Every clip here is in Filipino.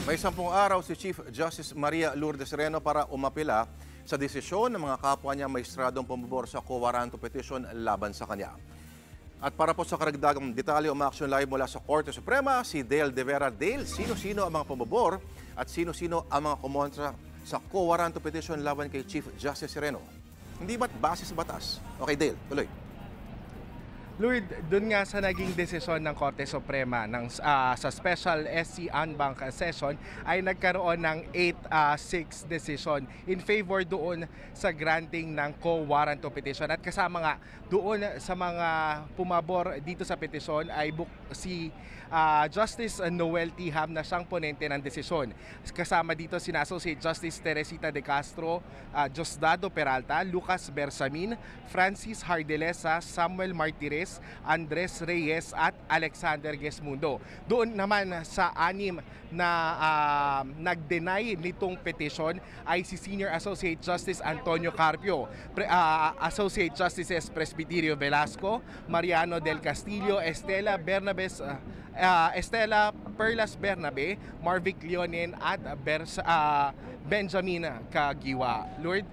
May 10 araw si Chief Justice Maria Lourdes Sereno para umapila sa desisyon ng mga kapwa niya mahistradong pumabor sa quo warranto petition laban sa kanya. At para po sa karagdagang detalye, umaaksyon live mula sa Korte Suprema, si Dale De Vera. Dale, sino-sino ang mga pumabor at sino-sino ang mga kumontra sa quo warranto petition laban kay Chief Justice Sereno? Hindi ba't base sa batas? Okay, Dale, tuloy. Lord, dun nga sa naging desisyon ng Korte Suprema sa Special SC en banc session ay nagkaroon ng 8-6 decision in favor doon sa granting ng quo warranto petition. At kasama nga doon sa mga pumabor dito sa petisyon ay si Justice Noel Tiham na siyang ponente ng desisyon. Kasama dito sina Associate Justice Teresita De Castro, Diosdado Peralta, Lucas Bersamin, Francis Hardelesa, Samuel Martires, Andres Reyes at Alexander Gesmundo. Doon naman sa 6 na nag-deny nitong petition ay si Senior Associate Justice Antonio Carpio, Associate Justices Presbiterio Velasco, Mariano del Castillo, Estela Perlas Bernabe, Marvic Leonen at Benjamin Kagiwa. Lord?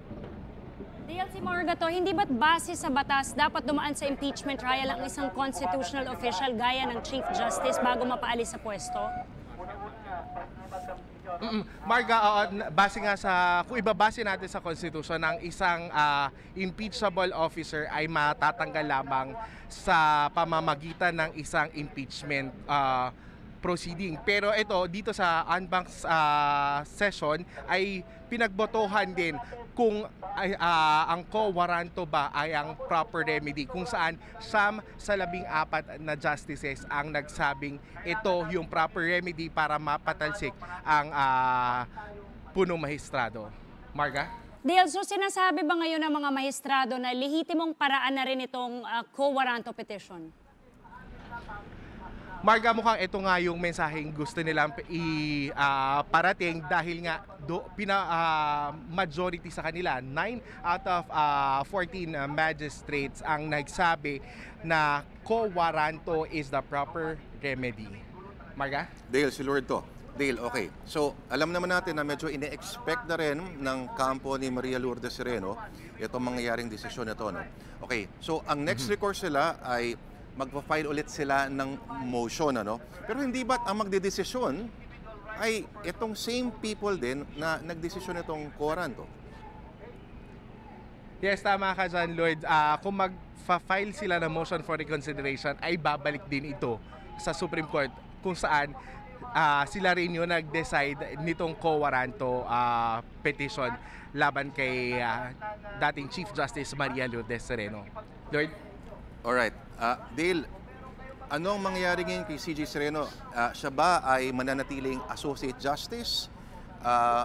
Dale, si Margato, hindi ba't base sa batas dapat dumaan sa impeachment trial ang isang constitutional official gaya ng Chief Justice bago mapaalis sa pwesto? Marga, base nga kung ibabase natin sa Constitution, ng isang impeachable officer ay matatanggal lamang sa pamamagitan ng isang impeachment proceeding. Pero ito, dito sa en banc session ay pinagbotohan din kung ang quo warranto ba ay ang proper remedy, kung saan sa 14 na justices ang nagsabing ito yung proper remedy para mapatalsik ang punong mahistrado. Marga? Dale, so sinasabi ba ngayon ng mga mahistrado na lehitimong paraan na rin itong quo warranto petition? Marga, mukhang ito nga yung mensaheng gusto nilang parating dahil nga majority sa kanila, 9 out of 14 magistrates ang nagsabi na quo warranto is the proper remedy. Marga? Dale, si Lord to. Dale, okay. So, alam naman natin na medyo ine-expect na rin ng kampo ni Maria Lourdes Sereno itong mangyayaring desisyon na ito. No? Okay, so ang next recourse nila ay magpa-file ulit sila ng motion, ano? Pero hindi ba't ang magdedesisyon ay itong same people din na nagdesisyon itong quo warranto? Yes, tama ka dyan, Lloyd. Kung magpa-file sila ng motion for reconsideration, ay babalik din ito sa Supreme Court kung saan sila rin yung nag-decide nitong quo warranto petition laban kay dating Chief Justice Maria Lourdes Sereno. Lloyd? Alright. Dale, anong mangyayari ngayon kay CJ Sereno? Siya ba ay mananatiling Associate Justice?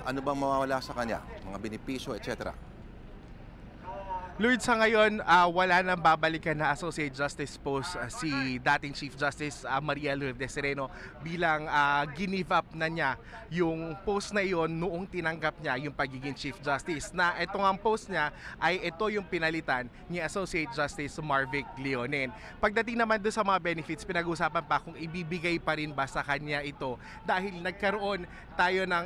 Ano bang mawawala sa kanya? Mga benepisyo, etc.? Lord, sa ngayon, wala nang babalikan na Associate Justice post si dating Chief Justice Maria Lourdes Sereno bilang give up na niya yung post na iyon noong tinanggap niya yung pagiging Chief Justice. Na ito ang post niya ay ito yung pinalitan ni Associate Justice Marvic Leonen. Pagdating naman doon sa mga benefits, pinag-usapan pa kung ibibigay pa rin ba sa kanya ito dahil nagkaroon tayo ng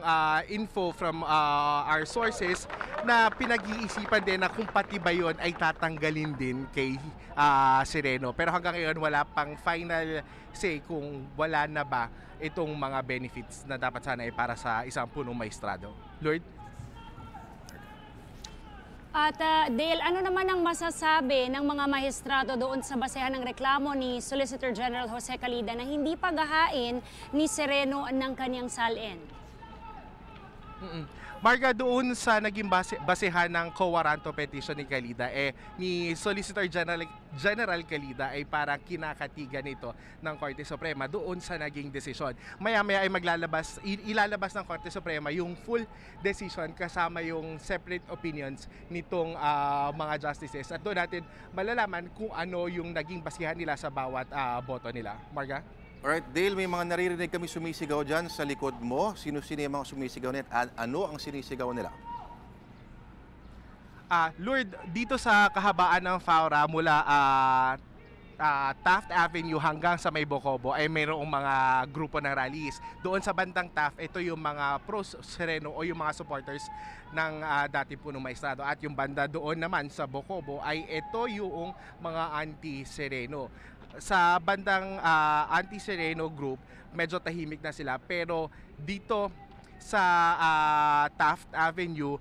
info from our sources na pinag-iisipan din na kung pati ba yun ay tatanggalin din kay Sereno. Pero hanggang ngayon wala pang final say kung wala na ba itong mga benefits na dapat sana ay para sa isang punong maestrado. Lord? At Dale, ano naman ang masasabi ng mga mahistrado doon sa basehan ng reklamo ni Solicitor General Jose Calida na hindi paghahain ni Sereno ng kanyang salin? Marga, doon sa naging basehan ng quo warranto petition ni Calida, ni Solicitor General Calida ay parang kinakatigan nito ng Korte Suprema doon sa naging desisyon. Maya-maya ay ilalabas ng Korte Suprema yung full decision kasama yung separate opinions nitong mga justices. At doon natin malalaman kung ano yung naging basehan nila sa bawat boto nila. Marga? Alright, Dale, may mga naririnig kami sumisigaw dyan sa likod mo. Sino-sino yung mga sumisigaw nila at ano ang sinisigaw nila? Lord, dito sa kahabaan ng Faura mula Taft Avenue hanggang sa may Bocobo ay mayroong mga grupo ng rallies. Doon sa bandang Taft, ito yung mga pro-Sereno o yung mga supporters ng dati punong maestrado. At yung banda doon naman sa Bocobo ay ito yung mga anti-Sereno. Sa bandang anti-Sereno group, medyo tahimik na sila. Pero dito sa Taft Avenue,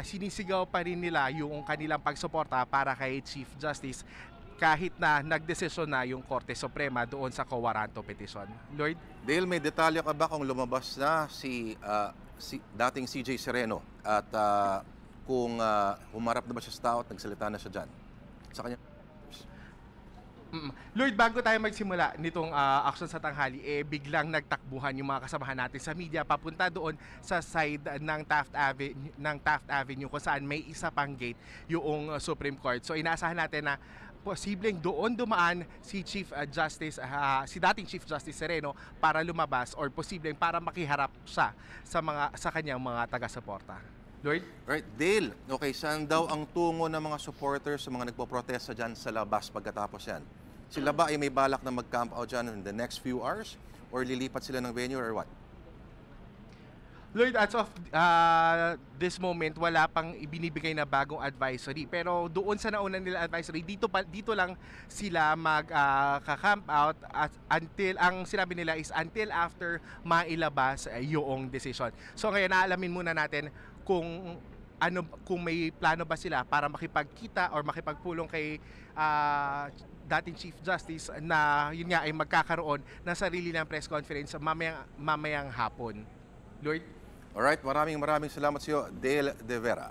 sinisigaw pa rin nila yung kanilang pagsuporta para kay Chief Justice kahit na nagdesisyon na yung Korte Suprema doon sa Coaranto petition. Lloyd? Dale, may detalye ka ba kung lumabas na si dating CJ Sereno at kung humarap na ba siya sa tao at nagsalita na siya dyan? Sa kanya? Lloyd, bago tayo magsimula nitong action sa tanghali, biglang nagtakbuhan yung mga kasamahan natin sa media papunta doon sa side ng Taft Avenue kung saan may isa pang gate yung Supreme Court. So inaasahan natin na posibleng doon dumaan si si dating Chief Justice Sereno para lumabas or posibleng para makiharap siya sa kanyang mga taga-suporta. Lloyd? Right, Dale. Okay, saan daw ang tungo ng mga supporters sa mga nagpo-protesta dyan sa labas pagkatapos yan? Sila ba ay may balak na mag-camp out dyan in the next few hours? Or lilipat sila ng venue or what? Lloyd, as of this moment, wala pang ibinibigay na bagong advisory. Pero doon sa nauna nila advisory, dito lang sila mag-camp out until, ang sinabi nila is until after mailabas yung decision. So ngayon, naalamin muna natin kung may plano ba sila para makipagkita or makipagpulong kay dating Chief Justice na yun nga ay magkakaroon ng sarili ng press conference mamayang hapon. Lloyd? Alright, maraming salamat sa iyo, Dale De Vera.